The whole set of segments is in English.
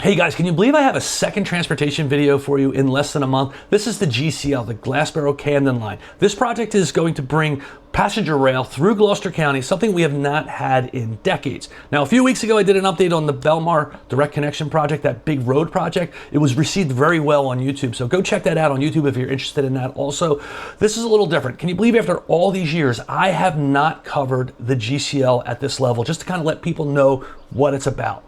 Hey guys, can you believe I have a second transportation video for you in less than a month? This is the GCL, the Glassboro Camden Line. This project is going to bring passenger rail through Gloucester County, something we have not had in decades. Now, a few weeks ago, I did an update on the Belmar Direct Connection project, that big road project. It was received very well on YouTube, so go check that out on YouTube if you're interested in that. Also, this is a little different. Can you believe after all these years, I have not covered the GCL at this level, just to kind of let people know what it's about.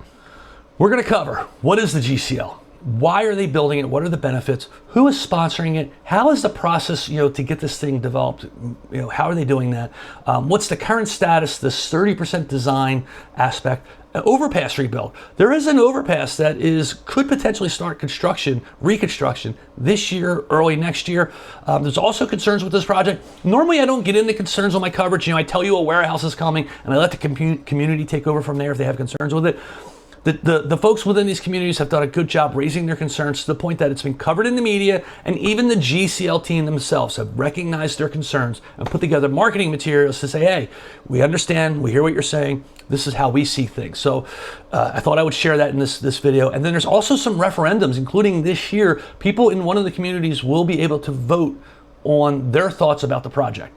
We're going to cover what is the GCL, why are they building it, what are the benefits, who is sponsoring it, how is the process, to get this thing developed, how are they doing that, what's the current status, this 30% design aspect, an overpass rebuild. There is an overpass that could potentially start reconstruction this year, early next year. There's also concerns with this project. Normally I don't get into concerns on my coverage. I tell you a warehouse is coming and I let the community take over from there if they have concerns with it. The folks within these communities have done a good job raising their concerns to the point that it's been covered in the media, and even the GCL team themselves have recognized their concerns and put together marketing materials to say, hey, we understand, we hear what you're saying, this is how we see things. So I thought I would share that in this video. And then there's also some referendums, including this year. People in one of the communities will be able to vote on their thoughts about the project.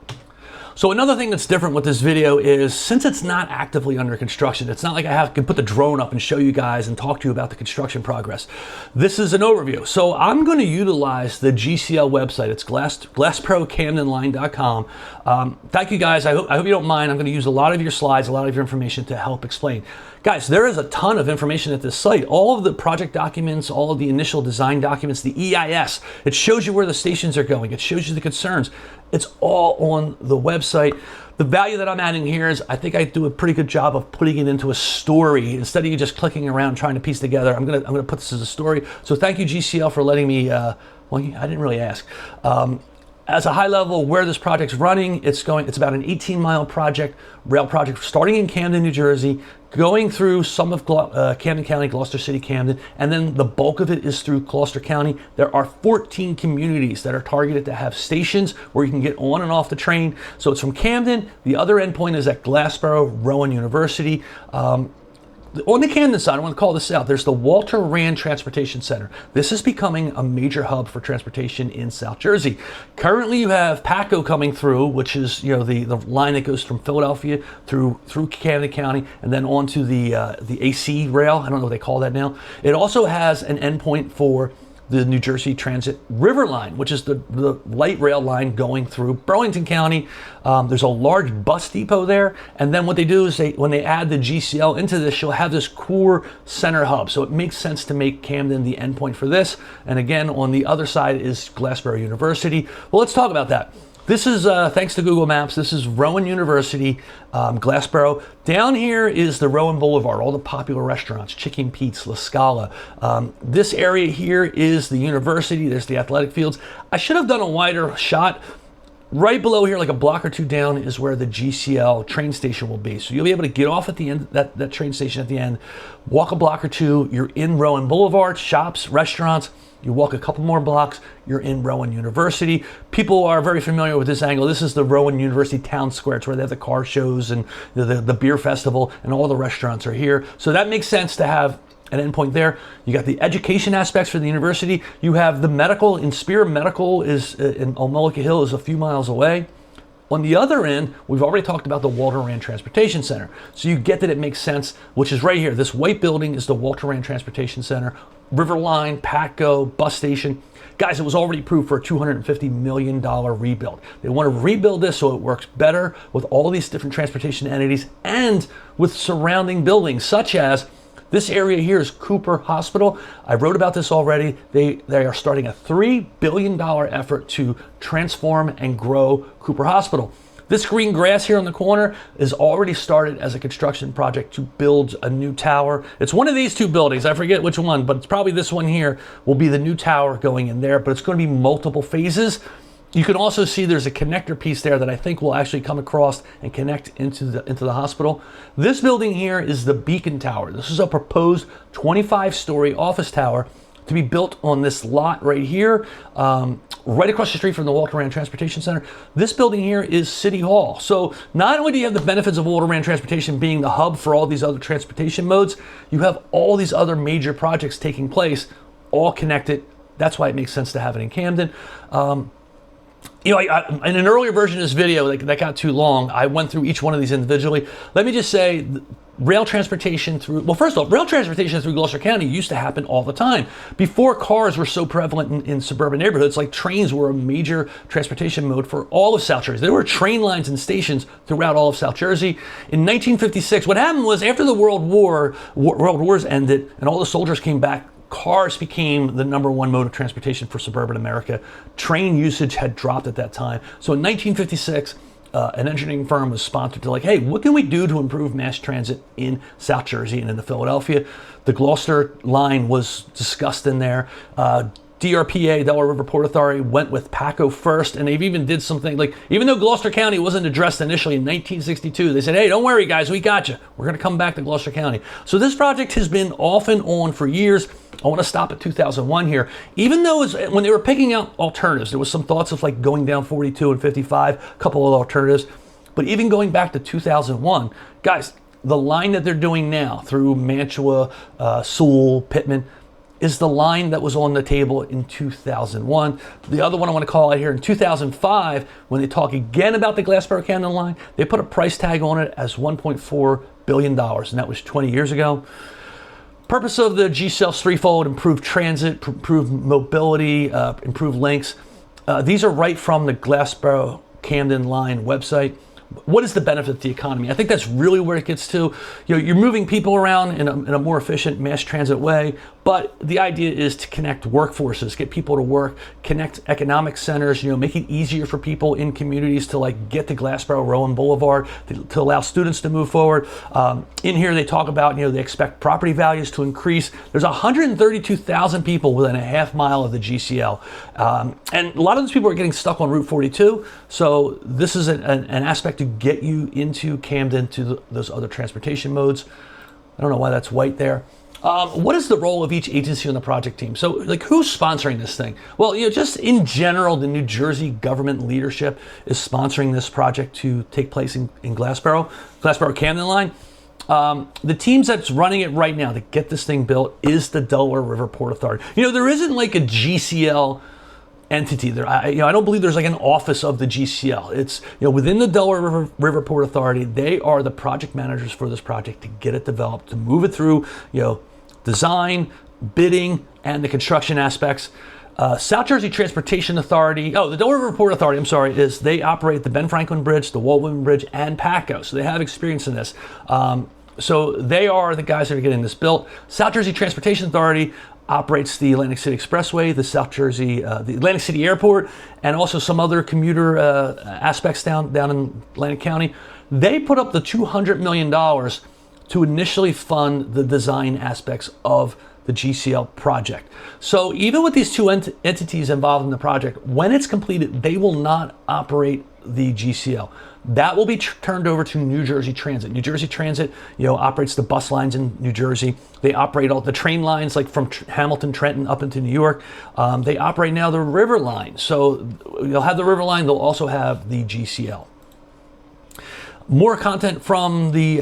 So another thing that's different with this video is, since it's not actively under construction, it's not like I can put the drone up and show you guys and talk to you about the construction progress. This is an overview. So I'm going to utilize the GCL website. It's GlassboroCamdenLine.com. Thank you guys. I hope you don't mind. I'm going to use a lot of your slides, a lot of your information to help explain. Guys, there is a ton of information at this site. All of the project documents, all of the initial design documents, the EIS, it shows you where the stations are going. It shows you the concerns. It's all on the website. The value that I'm adding here is I think I do a pretty good job of putting it into a story instead of you just clicking around trying to piece together. I'm gonna put this as a story. So thank you, GCL, for letting me, well, I didn't really ask. As a high level, where this project's running, it's about an 18-mile rail project starting in Camden, New Jersey, going through some of Camden County, Gloucester City, Camden, and then the bulk of it is through Gloucester County. There are 14 communities that are targeted to have stations where you can get on and off the train. So it's from Camden. The other endpoint is at Glassboro, Rowan University. On the Camden side, I want to call this out, there's the Walter Rand Transportation Center. This is becoming a major hub for transportation in South Jersey. Currently, you have PACO coming through, which is the line that goes from Philadelphia through Camden County and then onto the AC rail. I don't know what they call that now. It also has an endpoint for the New Jersey Transit River Line, which is the light rail line going through Burlington County. There's a large bus depot there, and then what they do is when they add the GCL into this, you'll have this core center hub. So it makes sense to make Camden the endpoint for this. And again, on the other side is Glassboro University. Well, let's talk about that. This is, thanks to Google Maps, this is Rowan University, Glassboro. Down here is the Rowan Boulevard, all the popular restaurants, Chicken Pete's, La Scala. This area here is the university, there's the athletic fields. I should have done a wider shot. Right below here, like a block or two down, is where the GCL train station will be. So you'll be able to get off at the end, that train station at the end, walk a block or two, you're in Rowan Boulevard, shops, restaurants. You walk a couple more blocks, you're in Rowan University. People are very familiar with this angle. This is the Rowan University Town Square. It's where they have the car shows and the beer festival, and all the restaurants are here. So that makes sense to have an endpoint there. You got the education aspects for the university. You have the medical. In Spear Medical is in Mullica Hill, is a few miles away. On the other end, we've already talked about the Walter Rand Transportation Center. So you get that it makes sense, which is right here. This white building is the Walter Rand Transportation Center. River Line, PACO, bus station. Guys, it was already approved for a $250 million rebuild. They want to rebuild this so it works better with all these different transportation entities and with surrounding buildings, such as this area here is Cooper Hospital. I wrote about this already. They are starting a $3 billion effort to transform and grow Cooper Hospital. This green grass here on the corner is already started as a construction project to build a new tower. It's one of these two buildings. I forget which one, but it's probably this one here will be the new tower going in there, but it's going to be multiple phases. You can also see there's a connector piece there that I think will actually come across and connect into the hospital. This building here is the Beacon Tower. This is a proposed 25-story office tower to be built on this lot right here. right across the street from the Walter Rand Transportation Center. This building here is City Hall. So not only do you have the benefits of Walter Rand Transportation being the hub for all these other transportation modes, you have all these other major projects taking place, all connected. That's why it makes sense to have it in Camden. In an earlier version of this video, that got too long, I went through each one of these individually. Let me just say, rail transportation through, well, first off, rail transportation through Gloucester County used to happen all the time. Before cars were so prevalent in suburban neighborhoods, like trains were a major transportation mode for all of South Jersey. There were train lines and stations throughout all of South Jersey. In 1956, what happened was after the World Wars ended and all the soldiers came back, cars became the #1 mode of transportation for suburban America. Train usage had dropped at that time. So in 1956, an engineering firm was sponsored to hey, what can we do to improve mass transit in South Jersey and in Philadelphia? The Gloucester line was discussed in there. DRPA, Delaware River Port Authority, went with PACO first, and they've even did something even though Gloucester County wasn't addressed initially in 1962, they said, hey, don't worry guys, we got you. We're gonna come back to Gloucester County. So this project has been off and on for years. I wanna stop at 2001 here. Even though when they were picking out alternatives, there was some thoughts of going down 42 and 55, a couple of alternatives, but even going back to 2001, guys, the line that they're doing now through Mantua, Sewell, Pittman, is the line that was on the table in 2001. The other one I want to call out here, in 2005, when they talk again about the Glassboro Camden Line, they put a price tag on it as $1.4 billion, and that was 20 years ago. Purpose of the GCL threefold: improve transit, improve mobility, improve links. These are right from the Glassboro Camden Line website. What is the benefit to the economy? I think that's really where it gets to. You're moving people around in a more efficient mass transit way, but the idea is to connect workforces, get people to work, connect economic centers, make it easier for people in communities to get to Glassboro, Rowan Boulevard, to allow students to move forward. In here they talk about, they expect property values to increase. There's 132,000 people within a half mile of the GCL. And a lot of those people are getting stuck on Route 42. So this is an aspect to get you into Camden to those other transportation modes. I don't know why that's white there. What is the role of each agency on the project team? So who's sponsoring this thing? Well, just in general, the New Jersey government leadership is sponsoring this project to take place in Glassboro Camden Line. The teams that's running it right now to get this thing built is the Delaware River Port Authority. There isn't a GCL entity there. I don't believe there's an office of the GCL. It's within the Delaware River Port Authority. They are the project managers for this project to get it developed, to move it through design, bidding, and the construction aspects. South Jersey Transportation Authority, the Delaware River Port Authority, they operate the Ben Franklin Bridge, the Waldman Bridge, and PACO. So they have experience in this. So they are the guys that are getting this built. South Jersey Transportation Authority operates the Atlantic City Expressway, the Atlantic City Airport, and also some other commuter aspects down in Atlantic County. They put up the $200 million to initially fund the design aspects of the GCL project. So even with these two entities involved in the project, when it's completed, they will not operate the GCL. That will be turned over to New Jersey Transit. New Jersey Transit, operates the bus lines in New Jersey. They operate all the train lines, from Hamilton, Trenton up into New York. They operate now the river line. So you'll have the river line. They'll also have the GCL. More content from the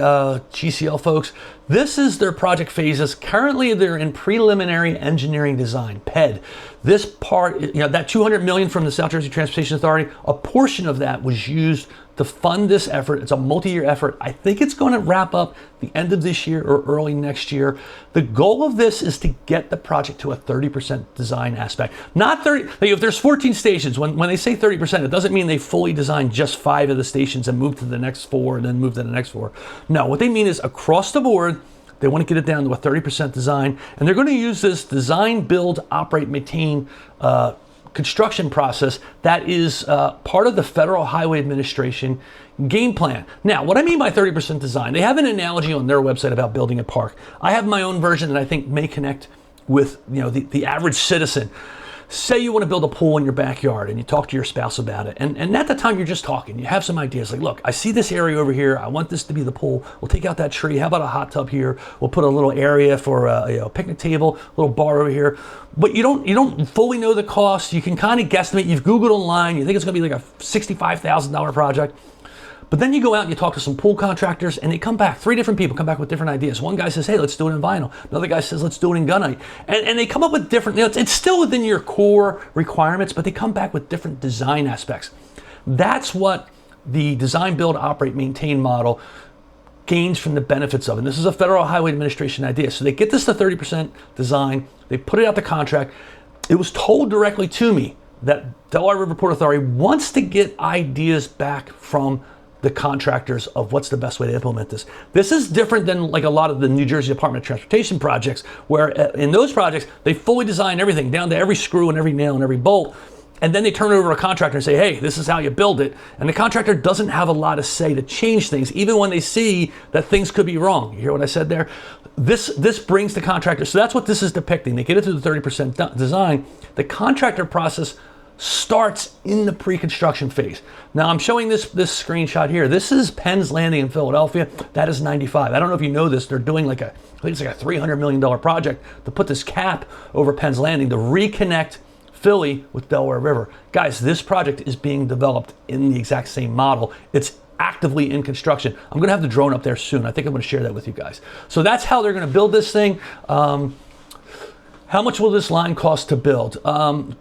GCL folks. This is their project phases. Currently, they're in preliminary engineering design, PED. This part, that $200 million from the South Jersey Transportation Authority, a portion of that was used to fund this effort. It's a multi-year effort. I think it's going to wrap up the end of this year or early next year. The goal of this is to get the project to a 30% design aspect. Not 30, if there's 14 stations, when they say 30%, it doesn't mean they fully design just 5 of the stations and move to the next 4 and then move to the next 4. No, what they mean is across the board, they want to get it down to a 30% design, and they're going to use this design, build, operate, maintain construction process that is part of the Federal Highway Administration game plan. Now, what I mean by 30% design, they have an analogy on their website about building a park. I have my own version that I think may connect with the average citizen. say you want to build a pool in your backyard and you talk to your spouse about it. And at the time you're just talking, you have some ideas like, look, I see this area over here. I want this to be the pool. We'll take out that tree. How about a hot tub here? We'll put a little area for a picnic table, a little bar over here. But you don't fully know the cost. You can kind of guesstimate. You've Googled online. You think it's going to be like a $65,000 project. But then you go out and you talk to some pool contractors and they come back. 3 different people come back with different ideas. One guy says, hey, let's do it in vinyl. Another guy says, let's do it in gunite. And they come up with different, it's still within your core requirements, but they come back with different design aspects. That's what the design, build, operate, maintain model gains from the benefits of. And this is a Federal Highway Administration idea. So they get this to 30% design. They put it out the contract. It was told directly to me that Delaware River Port Authority wants to get ideas back from the contractors of what's the best way to implement this. This is different than like a lot of the New Jersey Department of Transportation projects, where in those projects, they fully design everything down to every screw and every nail and every bolt. And then they turn it over to a contractor and say, hey, this is how you build it. And the contractor doesn't have a lot of say to change things, even when they see that things could be wrong. You hear what I said there? This brings the contractor, so that's what this is depicting. They get it to the 30% design. The contractor process starts in the pre-construction phase. Now I'm showing this screenshot here. This is Penn's Landing in Philadelphia. That is 95. I don't know if you know this. They're doing I think it's like a $300 million project to put this cap over Penn's Landing to reconnect Philly with Delaware River. Guys, this project is being developed in the exact same model. It's actively in construction. I'm gonna have the drone up there soon. I think I'm gonna share that with you guys. So that's how they're gonna build this thing. How much will this line cost to build?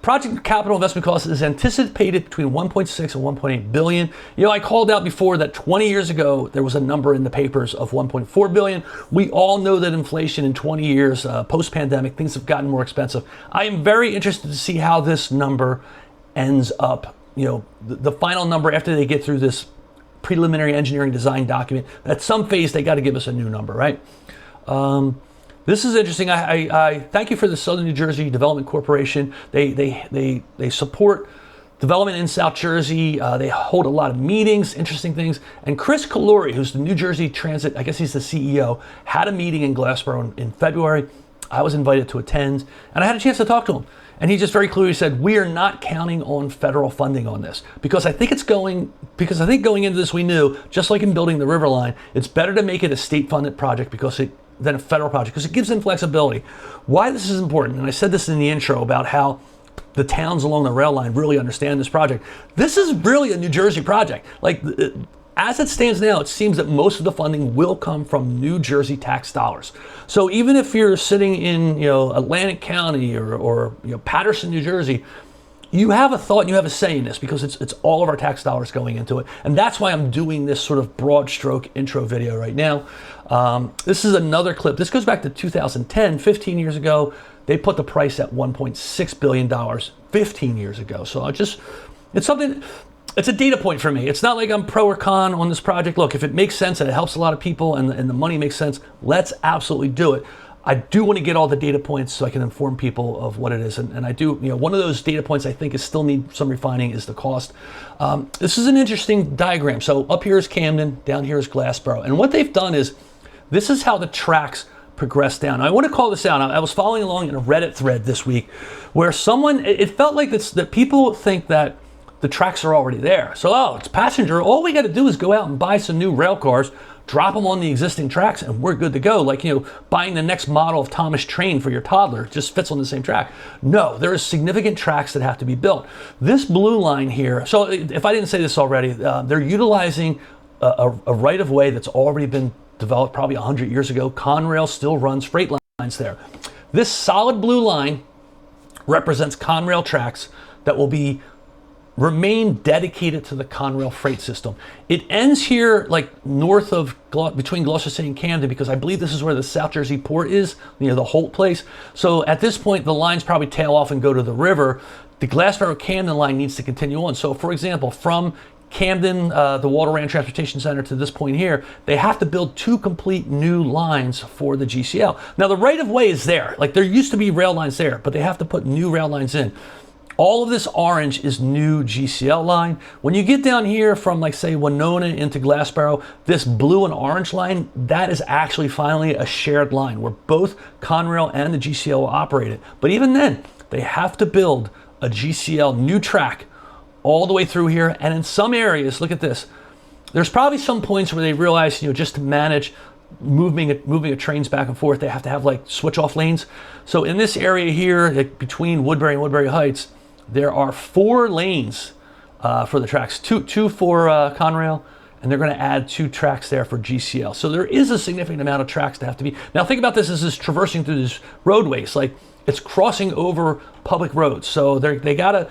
Project capital investment cost is anticipated between 1.6 and 1.8 billion. I called out before that 20 years ago, there was a number in the papers of 1.4 billion. We all know that inflation in 20 years, post-pandemic, things have gotten more expensive. I am very interested to see how this number ends up. The final number after they get through this preliminary engineering design document, at some phase, they got to give us a new number, right? This is interesting. I thank you for the Southern New Jersey Development Corporation. They support development in South Jersey. They hold a lot of meetings, interesting things. And Chris Kaluri, who's the New Jersey Transit, I guess he's the CEO, had a meeting in Glassboro in February. I was invited to attend, and I had a chance to talk to him. And he just very clearly said, we are not counting on federal funding on this, because I think going into this, we knew, just like in building the River Line, it's better to make it a state-funded project than a federal project, because it gives them flexibility. Why this is important, and I said this in the intro about how the towns along the rail line really understand this project. This is really a New Jersey project. As it stands now, it seems that most of the funding will come from New Jersey tax dollars. So even if you're sitting in Atlantic County or Paterson, New Jersey, you have a thought and you have a say in this, because it's all of our tax dollars going into it. And that's why I'm doing this sort of broad stroke intro video right now. This is another clip. This goes back to 2010, 15 years ago. They put the price at $1.6 billion 15 years ago. So it's a data point for me. It's not like I'm pro or con on this project. Look, if it makes sense and it helps a lot of people and the money makes sense, let's absolutely do it. I do want to get all the data points so I can inform people of what it is. And I do, one of those data points I think still need some refining is the cost. This is an interesting diagram. So up here is Camden, down here is Glassboro. And what they've done is, this is how the tracks progress down. I want to call this out. I was following along in a Reddit thread this week where it felt like that people think that the tracks are already there. So, it's passenger. All we got to do is go out and buy some new rail cars, drop them on the existing tracks, and we're good to go. Like, buying the next model of Thomas train for your toddler, just fits on the same track. No, there is significant tracks that have to be built. This blue line here, so if I didn't say this already, they're utilizing a right-of-way that's already been developed probably 100 years ago. Conrail still runs freight lines there. This solid blue line represents Conrail tracks that will remain dedicated to the Conrail freight system. It ends here north of between Gloucester City and Camden, because I believe this is where the South Jersey port is, the Holt place. So at this point, the lines probably tail off and go to the river. The Glassboro Camden line needs to continue on. So for example, from Camden, the Walter Rand Transportation Center, to this point here, they have to build 2 complete new lines for the GCL. Now the right of way is there. There used to be rail lines there, but they have to put new rail lines in. All of this orange is new GCL line. When you get down here from, like, say, Winona into Glassboro, this blue and orange line, that is actually finally a shared line where both Conrail and the GCL will operate it. But even then, they have to build a GCL new track all the way through here. And in some areas, look at this, there's probably some points where they realize, just to manage moving a trains back and forth, they have to have like switch off lanes. So in this area here, like between Woodbury and Woodbury Heights, there are 4 lanes for the tracks, two for Conrail, and they're going to add 2 tracks there for GCL. So there is a significant amount of tracks that have to be. Now think about this as is traversing through these roadways, like it's crossing over public roads. So they got to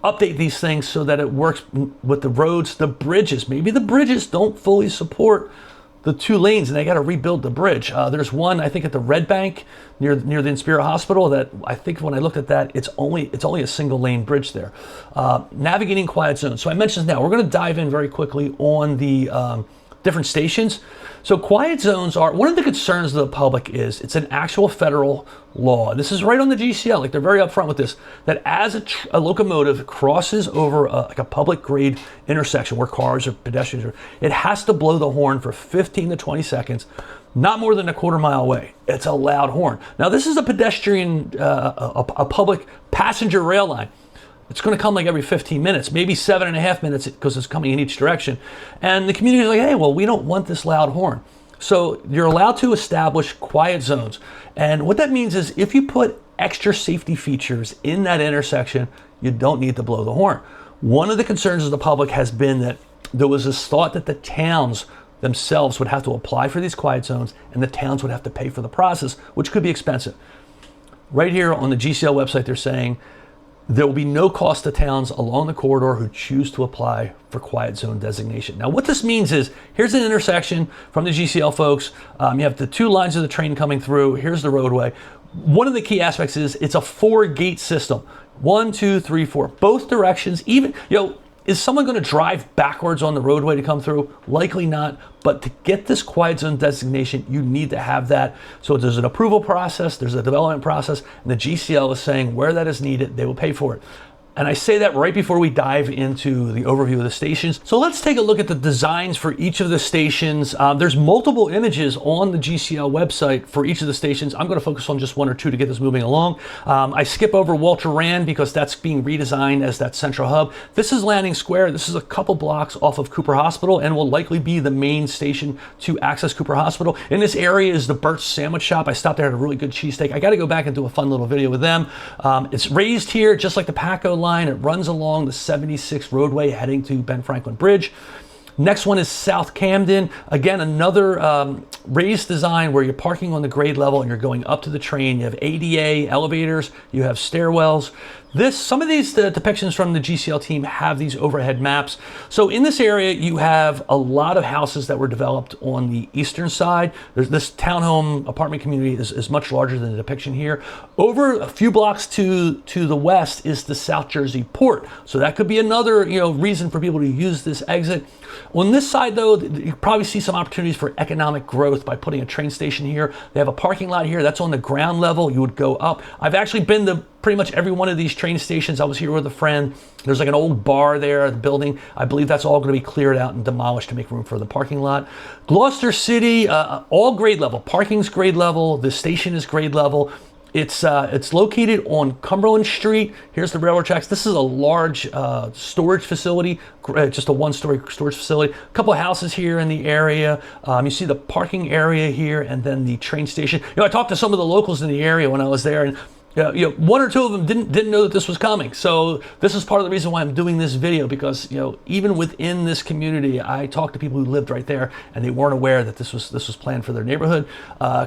update these things so that it works with the roads, the bridges. Maybe the bridges don't fully support the 2 lanes and they got to rebuild the bridge. There's one, I think, at the Red Bank near the Inspira Hospital that I think when I looked at that, it's only a single lane bridge there. Navigating quiet zones. So I mentioned this now. We're going to dive in very quickly on the different stations. So quiet zones are, one of the concerns of the public is it's an actual federal law. This is right on the GCL, like they're very upfront with this, that as a locomotive crosses over like a public grade intersection where cars or pedestrians are, it has to blow the horn for 15 to 20 seconds, not more than a quarter mile away. It's a loud horn. Now this is a pedestrian, a public passenger rail line. It's going to come like every 15 minutes, maybe 7.5 minutes because it's coming in each direction. And the community is like, hey, well, we don't want this loud horn. So you're allowed to establish quiet zones. And what that means is if you put extra safety features in that intersection, you don't need to blow the horn. One of the concerns of the public has been that there was this thought that the towns themselves would have to apply for these quiet zones and the towns would have to pay for the process, which could be expensive. Right here on the GCL website, they're saying, there will be no cost to towns along the corridor who choose to apply for quiet zone designation. Now, what this means is, here's an intersection from the GCL folks. You have the 2 lines of the train coming through. Here's the roadway. One of the key aspects is it's a 4-gate system. 1, 2, 3, 4, both directions. Even, is someone going to drive backwards on the roadway to come through? Likely not. But to get this quiet zone designation, you need to have that. So there's an approval process, there's a development process, and the GCL is saying where that is needed, they will pay for it. And I say that right before we dive into the overview of the stations. So let's take a look at the designs for each of the stations. There's multiple images on the GCL website for each of the stations. I'm going to focus on just 1 or 2 to get this moving along. I skip over Walter Rand because that's being redesigned as that central hub. This is Landing Square. This is a couple blocks off of Cooper Hospital and will likely be the main station to access Cooper Hospital. In this area is the Burt's Sandwich Shop. I stopped there at a really good cheesesteak. I got to go back and do a fun little video with them. It's raised here just like the Paco line. It runs along the 76 roadway heading to Ben Franklin Bridge. Next one is South Camden. Again, another raised design where you're parking on the grade level and you're going up to the train. You have ADA elevators, you have stairwells. Some of these depictions from the GCL team have these overhead maps. So in this area, you have a lot of houses that were developed on the eastern side. This townhome apartment community is much larger than the depiction here. Over a few blocks to the west is the South Jersey port. So that could be another reason for people to use this exit. On this side, though, you probably see some opportunities for economic growth by putting a train station here. They have a parking lot here. That's on the ground level. You would go up. I've actually been to pretty much every one of these train stations. I was here with a friend. There's like an old bar there at the building. I believe that's all going to be cleared out and demolished to make room for the parking lot. Gloucester City, all grade level. Parking's grade level. The station is grade level. It's located on Cumberland Street. Here's the railroad tracks. This is a large storage facility, just a 1-story storage facility. A couple of houses here in the area. You see the parking area here and then the train station. I talked to some of the locals in the area when I was there, and 1 or 2 of them didn't know that this was coming. So this is part of the reason why I'm doing this video, because even within this community, I talked to people who lived right there and they weren't aware that this was planned for their neighborhood.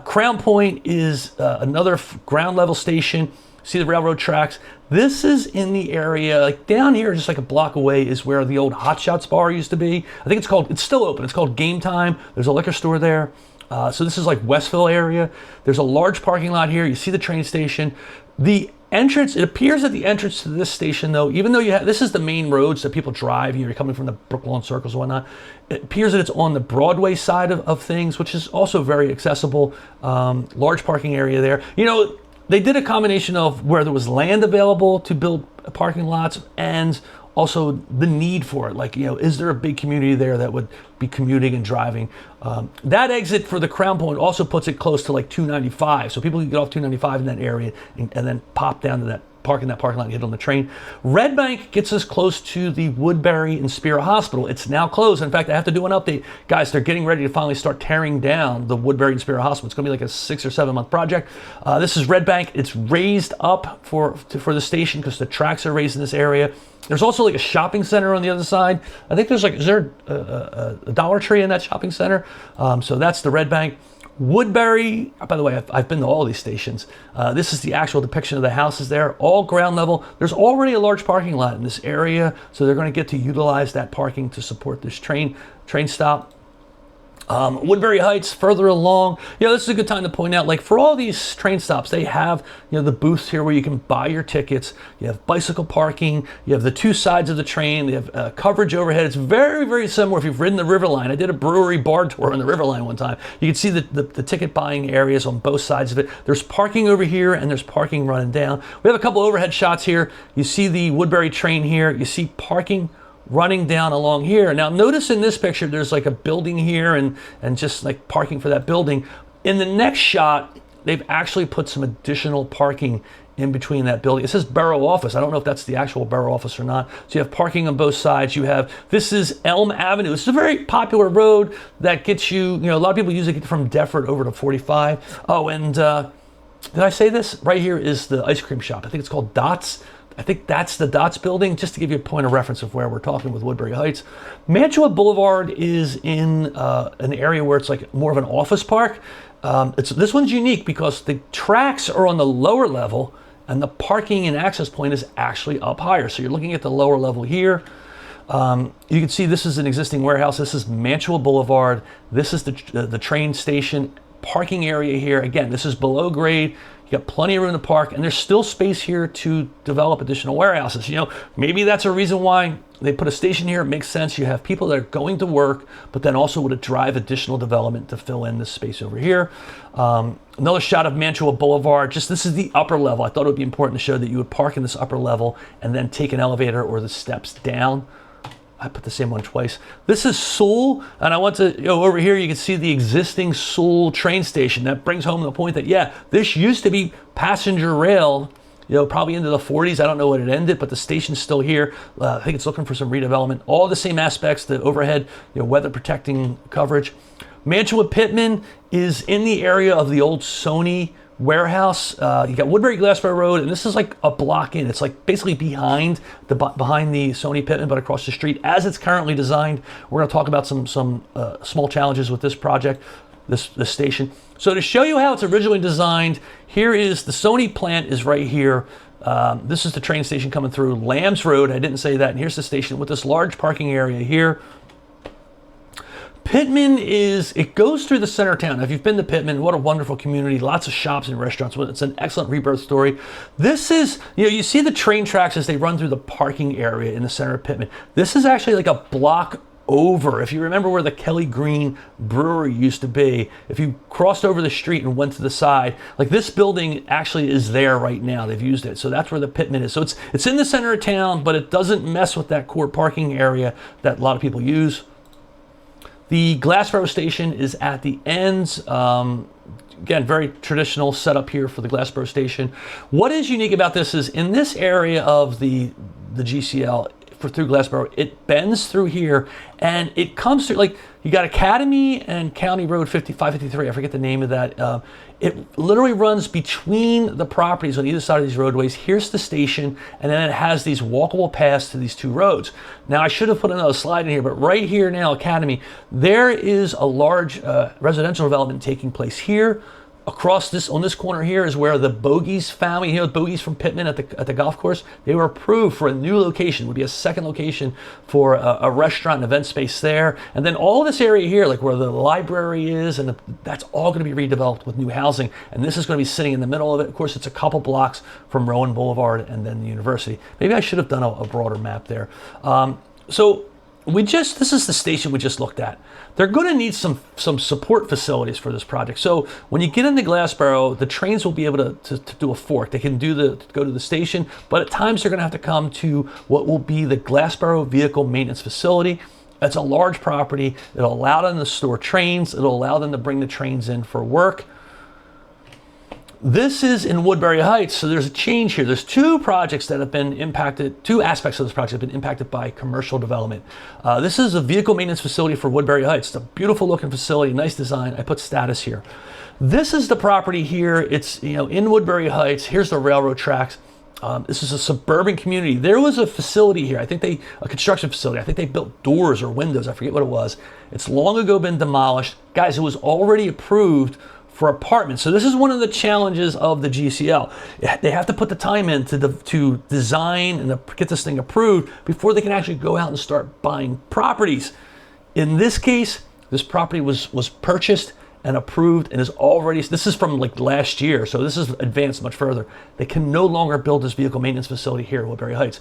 Crown Point is another ground level station. See the railroad tracks. This is in the area, like down here, just like a block away, is where the old Hot Shots bar used to be. I think it's still open. It's called Game Time. There's a liquor store there. So this is like Westville area. There's a large parking lot here. You see the train station. The entrance, it appears that the entrance to this station, though, even though this is the main roads that people drive, you're coming from the Brooklawn circles and whatnot, it appears that it's on the Broadway side of things, which is also very accessible. Large parking area there. they did a combination of where there was land available to build parking lots and also the need for it. Like, is there a big community there that would be commuting and driving? That exit for the Crown Point also puts it close to like 295. So people can get off 295 in that area and then pop down to that parking lot and get on the train. Red Bank gets us close to the Woodbury and Spear Hospital. It's now closed. In fact, I have to do an update. Guys, they're getting ready to finally start tearing down the Woodbury and Spear Hospital. It's going to be like a 6 or 7 month project. This is Red Bank. It's raised up for the station because the tracks are raised in this area. There's also like a shopping center on the other side. I think there's is there a Dollar Tree in that shopping center? So that's the Red Bank. Woodbury, by the way, I've been to all these stations. This is the actual depiction of the houses there, all ground level. There's already a large parking lot in this area, so they're going to get to utilize that parking to support this train stop. Woodbury Heights further along. This is a good time to point out, like for all these train stops, they have, the booths here where you can buy your tickets. You have bicycle parking. You have the 2 sides of the train. They have coverage overhead. It's very, very similar if you've ridden the River Line. I did a brewery bar tour on the River Line one time. You can see the ticket buying areas on both sides of it. There's parking over here and there's parking running down. We have a couple overhead shots here. You see the Woodbury train here. You see parking running down along here. Now notice in this picture there's like a building here and just like parking for that building. In the next shot they've actually put some additional parking in between that building. It says borough office. I don't know if that's the actual borough office or not. So you have parking on both sides. This is Elm Avenue. This is a very popular road that gets you, a lot of people use it from Deptford over to 45. Oh, and did I say this? Right here is the ice cream shop. I think it's called Dots. I think that's the Dots building, just to give you a point of reference of where we're talking with Woodbury Heights. Mantua Boulevard is in an area where it's like more of an office park. This one's unique because the tracks are on the lower level and the parking and access point is actually up higher. So you're looking at the lower level here. You can see this is an existing warehouse. This is Mantua Boulevard. This is the train station parking area here. Again, this is below grade. You got plenty of room to park, and there's still space here to develop additional warehouses. Maybe that's a reason why they put a station here. It makes sense. You have people that are going to work, but then also would drive additional development to fill in this space over here. Another shot of Mantua Boulevard. This is the upper level. I thought it would be important to show that you would park in this upper level and then take an elevator or the steps down. I put the same one twice. This is Sewell, and I want to, over here you can see the existing Sewell train station. That brings home the point that, this used to be passenger rail, probably into the 40s. I don't know what it ended, but the station's still here. I think it's looking for some redevelopment. All the same aspects, the overhead, weather protecting coverage. Mantua Pittman is in the area of the old Sony warehouse. You got Woodbury Glassboro Road, and this is like a block in. It's like basically behind the Sony Pittman, but across the street. As it's currently designed, we're going to talk about some small challenges with this project, this station. So to show you how it's originally designed, here is the Sony plant is right here. This is the train station coming through Lambs Road. I didn't say that. And here's the station with this large parking area here. Pittman it goes through the center of town. If you've been to Pittman, what a wonderful community, lots of shops and restaurants. It's an excellent rebirth story. This is, you see the train tracks as they run through the parking area in the center of Pittman. This is actually like a block over. If you remember where the Kelly Green Brewery used to be, if you crossed over the street and went to the side, like this building actually is there right now. They've used it. So that's where the Pittman is. So it's in the center of town, but it doesn't mess with that core parking area that a lot of people use. The Glassboro station is at the ends. Again, very traditional setup here for the Glassboro station. What is unique about this is in this area of the GCL through Glassboro, it bends through here and it comes through, like you got Academy and County Road 553. I forget the name of that. It literally runs between the properties on either side of these roadways. Here's the station, and then it has these walkable paths to these 2 roads. Now, I should have put another slide in here, but right here now, Academy, there is a large residential development taking place here. Across this, on this corner here is where the Bogies family, the Bogies from Pittman at the golf course, they were approved for a new location, would be a second location for a restaurant and event space there. And then all this area here, like where the library is, and that's all going to be redeveloped with new housing. And this is going to be sitting in the middle of it. Of course, it's a couple blocks from Rowan Boulevard and then the university. Maybe I should have done a broader map there. So this is the station we just looked at. They're going to need some support facilities for this project. So when you get into Glassboro, the trains will be able to do a fork. They can go to the station, but at times they're going to have to come to what will be the Glassboro Vehicle Maintenance Facility. It's a large property. It'll allow them to store trains. It'll allow them to bring the trains in for work. This is in Woodbury Heights, so there's a change here. There's two projects that have been impacted, two aspects of this project have been impacted by commercial development. This is a vehicle maintenance facility for Woodbury Heights. It's a beautiful looking facility, nice design. I put status here. This is the property here. It's in Woodbury Heights. Here's the railroad tracks. This is a suburban community. There was a facility here. I think a construction facility. I think they built doors or windows. I forget what it was. It's long ago been demolished. Guys, it was already approved for apartments. So this is one of the challenges of the GCL. They have to put the time in to design and get this thing approved before they can actually go out and start buying properties. In this case, this property was purchased and approved and is already, this is from like last year, so this is advanced much further. They can no longer build this vehicle maintenance facility here at Woodbury Heights.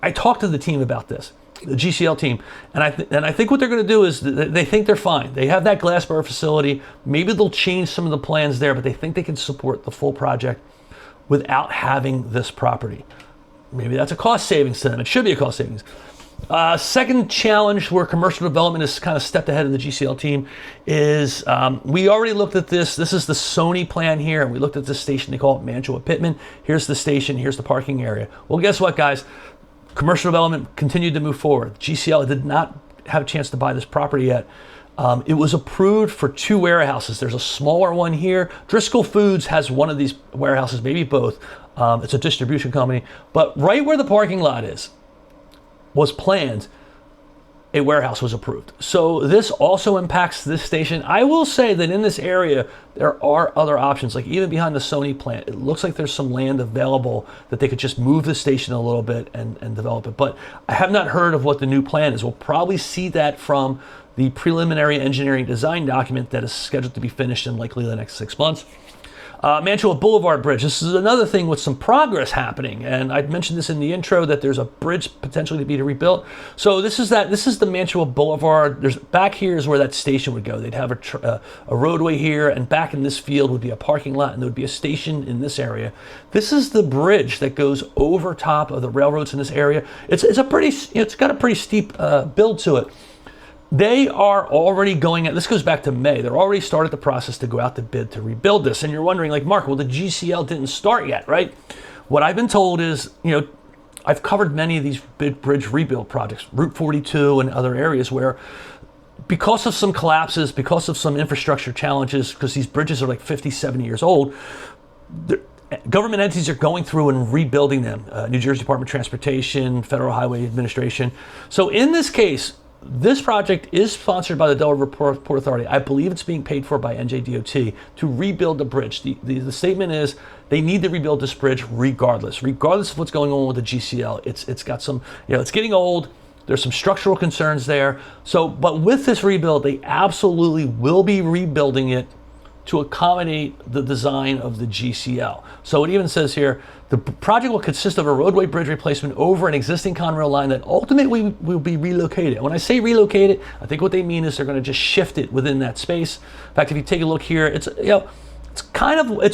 I talked to the team about this, the GCL team, and I think what they're going to do is they think they're fine. They have that Glassboro facility. Maybe they'll change some of the plans there, but they think they can support the full project without having this property. Maybe that's a cost savings to them. It should be a cost savings. Second challenge where commercial development is kind of stepped ahead of the GCL team is we already looked at this. This is the Sony plan here, and we looked at this station. They call it Mantua-Pittman. Here's the station. Here's the parking area. Well, guess what, guys? Commercial development continued to move forward. GCL did not have a chance to buy this property yet. It was approved for 2 warehouses. There's a smaller one here. Driscoll Foods has one of these warehouses, maybe both. It's a distribution company. But right where the parking lot was planned, a warehouse was approved. So this also impacts this station. I will say that in this area, there are other options. Like even behind the Sony plant, it looks like there's some land available that they could just move the station a little bit and develop it. But I have not heard of what the new plan is. We'll probably see that from the preliminary engineering design document that is scheduled to be finished in likely the next 6 months. Mantua Boulevard Bridge. This is another thing with some progress happening, and I'd mentioned this in the intro that there's a bridge potentially to be rebuilt. So this is the Mantua Boulevard. Back here is where that station would go. They'd have a roadway here, and back in this field would be a parking lot, and there would be a station in this area. This is the bridge that goes over top of the railroads in this area. It's got a pretty steep build to it. They are already this goes back to May. They're already started the process to go out to bid to rebuild this. And you're wondering, like, Mark, well, the GCL didn't start yet, right? What I've been told is, I've covered many of these big bridge rebuild projects, Route 42 and other areas where because of some collapses, because of some infrastructure challenges, because these bridges are like 50, 70 years old, government entities are going through and rebuilding them. New Jersey Department of Transportation, Federal Highway Administration. So in this case, this project is sponsored by the Delaware Port Authority. I believe it's being paid for by NJDOT to rebuild the bridge. The statement is they need to rebuild this bridge regardless of what's going on with the GCL. It's got some, it's getting old. There's some structural concerns there. So, but with this rebuild, they absolutely will be rebuilding it to accommodate the design of the GCL. So it even says here, the project will consist of a roadway bridge replacement over an existing Conrail line that ultimately will be relocated. And when I say relocated, I think what they mean is they're going to just shift it within that space. In fact, if you take a look here, it's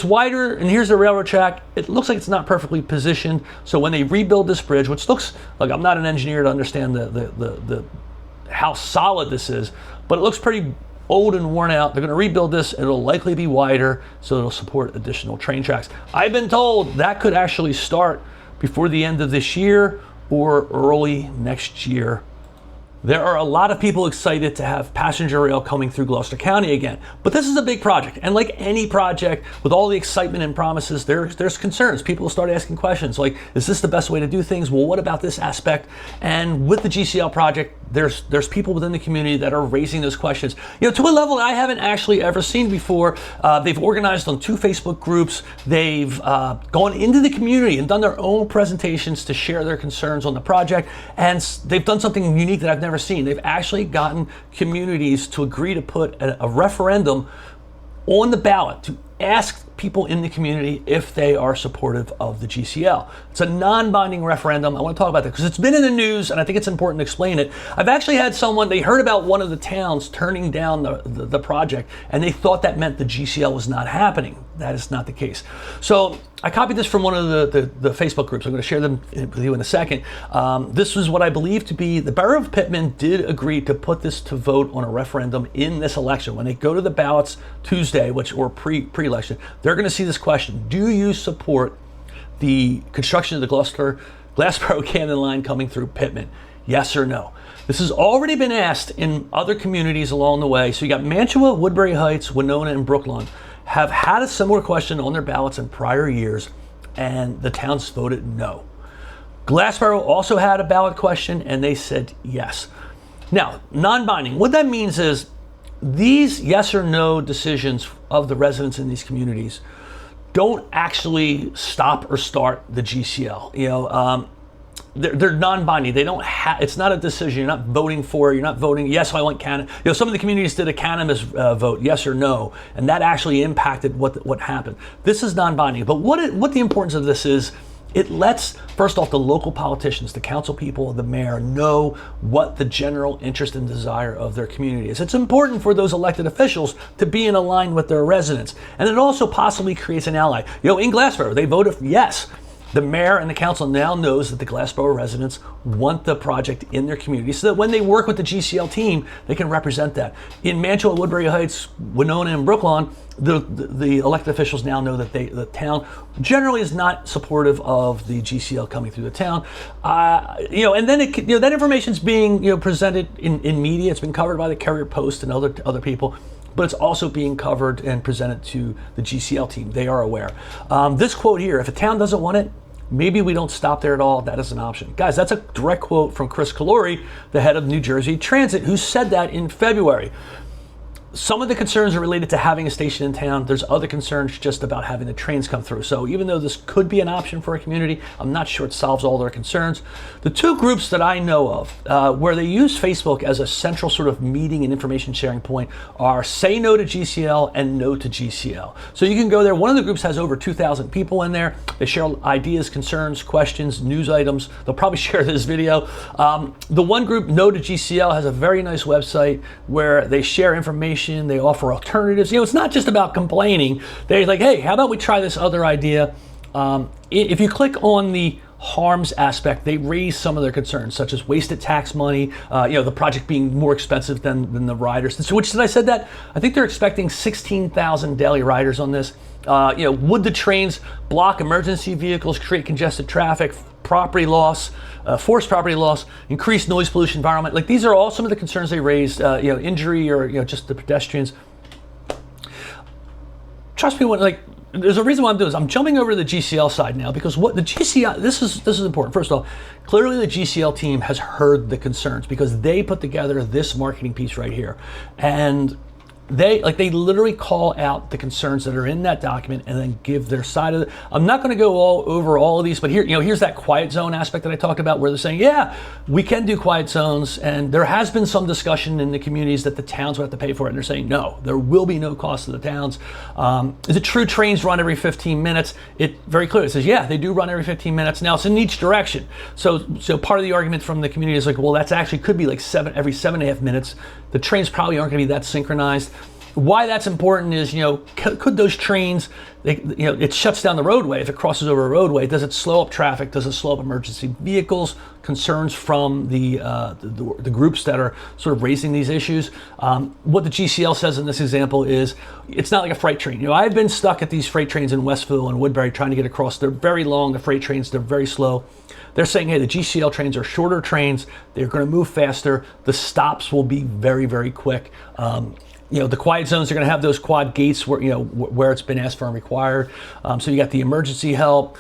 wider, and here's the railroad track. It looks like it's not perfectly positioned. So when they rebuild this bridge, which looks like, I'm not an engineer to understand the how solid this is, but it looks pretty old and worn out. They're going to rebuild this. It'll likely be wider, so it'll support additional train tracks. I've been told that could actually start before the end of this year or early next year. There are a lot of people excited to have passenger rail coming through Gloucester County again, but this is a big project, and like any project, with all the excitement and promises, there's concerns. People will start asking questions like, is this the best way to do things? Well, what about this aspect? And with the GCL project, there's people within the community that are raising those questions, to a level that I haven't actually ever seen before. They've organized on 2 Facebook groups. They've gone into the community and done their own presentations to share their concerns on the project, and they've done something unique that I've never seen. They've actually gotten communities to agree to put a referendum on the ballot to ask people in the community if they are supportive of the GCL. It's a non-binding referendum. I want to talk about that because it's been in the news and I think it's important to explain it. I've actually had someone, they heard about one of the towns turning down the project and they thought that meant the GCL was not happening. That is not the case. So I copied this from one of the Facebook groups. I'm going to share them with you in a second. This was what I believe to be, the Borough of Pittman did agree to put this to vote on a referendum in this election. When they go to the ballots Tuesday, or pre-election, they're going to see this question: do you support the construction of the Glassboro Camden Line coming through Pittman? Yes or no? This has already been asked in other communities along the way. So you got Mantua, Woodbury Heights, Winona, and Brooklawn have had a similar question on their ballots in prior years, and the towns voted no. Glassboro also had a ballot question, and they said yes. Now, non-binding, what that means is these yes or no decisions of the residents in these communities don't actually stop or start the GCL. They're non-binding. They don't have. It's not a decision. You're not voting for. You're not voting. Yes, I want cannabis. Some of the communities did a cannabis vote, yes or no, and that actually impacted what happened. This is non-binding. But what the importance of this is, it lets, first off, the local politicians, the council people, the mayor, know what the general interest and desire of their community is. It's important for those elected officials to be in line with their residents. And it also possibly creates an ally. In Glassboro, they voted yes. The mayor and the council now knows that the Glassboro residents want the project in their community so that when they work with the GCL team, they can represent that. In Mantua, Woodbury Heights, Winona, and Brooklawn, the elected officials now know that the town generally is not supportive of the GCL coming through the town. And then that information is being presented in media. It's been covered by the Courier Post and other people. But it's also being covered and presented to the GCL team. They are aware. This quote here: if a town doesn't want it, maybe we don't stop there at all. That is an option. Guys, that's a direct quote from Chris Calori, the head of New Jersey Transit, who said that in February. Some of the concerns are related to having a station in town. There's other concerns just about having the trains come through. So even though this could be an option for a community, I'm not sure it solves all their concerns. The two groups that I know of where they use Facebook as a central sort of meeting and information sharing point are Say No to GCL and No to GCL. So you can go there. One of the groups has over 2,000 people in there. They share ideas, concerns, questions, news items. They'll probably share this video. The one group, No to GCL, has a very nice website where they share information. They offer alternatives. It's not just about complaining. They're like, hey, how about we try this other idea? If you click on the harms aspect, they raise some of their concerns, such as wasted tax money, the project being more expensive than the riders. So, which, did I said that? I think they're expecting 16,000 daily riders on this. Would the trains block emergency vehicles, create congested traffic, property loss, forced property loss, increased noise pollution, environment? Like, these are all some of the concerns they raised. Injury or just the pedestrians. Trust me, there's a reason why I'm doing this. I'm jumping over to the GCL side now because what the GCL, this is important. First of all, clearly the GCL team has heard the concerns because they put together this marketing piece right here, and they literally call out the concerns that are in that document and then give their side of it. I'm not going to go over all of these, but here's that quiet zone aspect that I talked about where they're saying, yeah, we can do quiet zones. And there has been some discussion in the communities that the towns will have to pay for it. And they're saying, no, there will be no cost to the towns. Is it true trains run every 15 minutes? It very clearly says, yeah, they do run every 15 minutes. Now it's in each direction. So part of the argument from the community is like, well, that's actually could be like every 7.5 minutes. The trains probably aren't going to be that synchronized. Why that's important is, could those trains, it shuts down the roadway. If it crosses over a roadway, does it slow up traffic? Does it slow up emergency vehicles? Concerns from the groups that are sort of raising these issues. What the GCL says in this example is, it's not like a freight train. I've been stuck at these freight trains in Westville and Woodbury trying to get across. They're very long, the freight trains, they're very slow. They're saying, hey, the GCL trains are shorter trains. They're going to move faster. The stops will be very, very quick. The quiet zones are going to have those quad gates where it's been asked for and required. So you got the emergency help.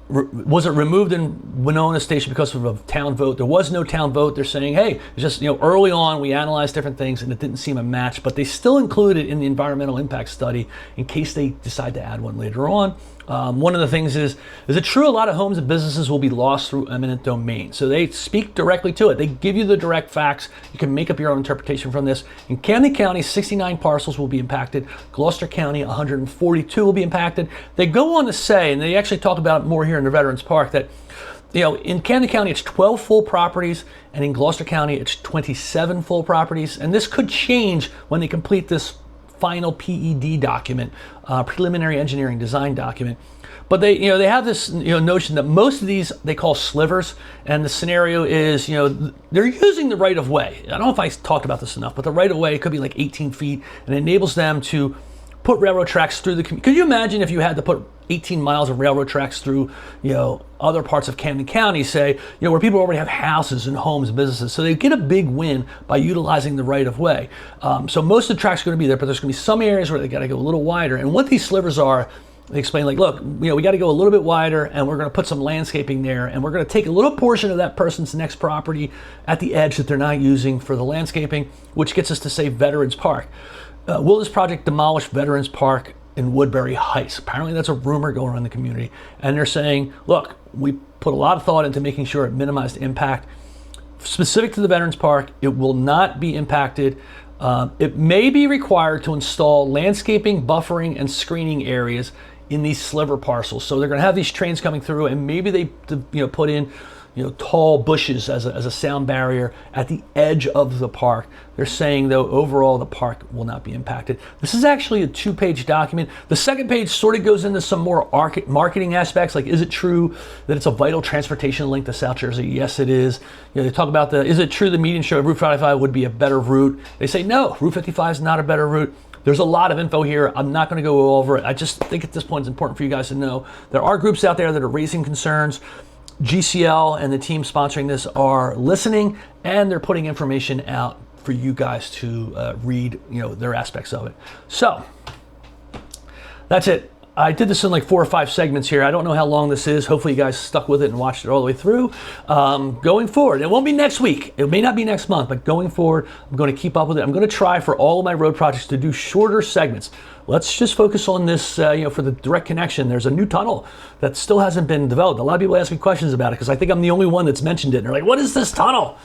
Was it removed in Winona Station because of a town vote? There was no town vote. They're saying, hey, it's just, early on we analyzed different things and it didn't seem a match, but they still include it in the environmental impact study in case they decide to add one later on. One of the things is it true a lot of homes and businesses will be lost through eminent domain? So they speak directly to it. They give you the direct facts. You can make up your own interpretation from this. In Camden County, 69 parcels will be impacted. Gloucester County, 142 will be impacted. They go on to say, and they actually talk about it more here in the Veterans Park, that in Camden County, it's 12 full properties, and in Gloucester County, it's 27 full properties. And this could change when they complete this final PED document, preliminary engineering design document. But they have this notion that most of these they call slivers, and the scenario is they're using the right of way. I don't know if I talked about this enough, but the right of way could be like 18 feet, and it enables them to put railroad tracks through the community. Could you imagine if you had to put 18 miles of railroad tracks through other parts of Camden County, say where people already have houses and homes and businesses? So they get a big win by utilizing the right of way. So most of the tracks are going to be there, but there's going to be some areas where they got to go a little wider. And what these slivers are, they explain, like, look, we got to go a little bit wider, and we're going to put some landscaping there, and we're going to take a little portion of that person's next property at the edge that they're not using for the landscaping, which gets us to say Veterans Park. Will this project demolish Veterans Park in Woodbury Heights? Apparently that's a rumor going around in the community. And they're saying, look, we put a lot of thought into making sure it minimized impact. Specific to the Veterans Park, it will not be impacted. It may be required to install landscaping, buffering, and screening areas in these sliver parcels. So they're going to have these trains coming through, and maybe they put in tall bushes as a sound barrier at the edge of the park. They're saying, though, overall the park will not be impacted. This is actually a 2-page document. The second page sort of goes into some more marketing aspects, like, is it true that it's a vital transportation link to South Jersey? Yes, it is. They talk about is it true the median share of Route 55 would be a better route? They say, no, Route 55 is not a better route. There's a lot of info here. I'm not going to go over it. I just think at this point it's important for you guys to know there are groups out there that are raising concerns. GCL and the team sponsoring this are listening, and they're putting information out for you guys to read, their aspects of it. So that's it. I did this in like 4 or 5 segments here. I don't know how long this is. Hopefully you guys stuck with it and watched it all the way through. Going forward, it won't be next week. It may not be next month, but going forward, I'm going to keep up with it. I'm going to try for all of my road projects to do shorter segments. Let's just focus on this, for the direct connection. There's a new tunnel that still hasn't been developed. A lot of people ask me questions about it because I think I'm the only one that's mentioned it. And they're like, what is this tunnel?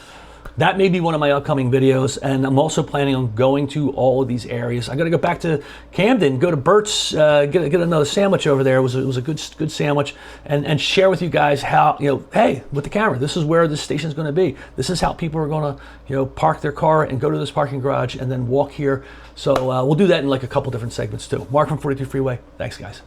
That may be one of my upcoming videos, and I'm also planning on going to all of these areas. I got to go back to Camden, go to Burt's, get another sandwich over there. It was a good sandwich, and share with you guys how, hey, with the camera, this is where this station is going to be. This is how people are going to, park their car and go to this parking garage and then walk here. So we'll do that in like a couple different segments too. Mark from 42 Freeway. Thanks, guys.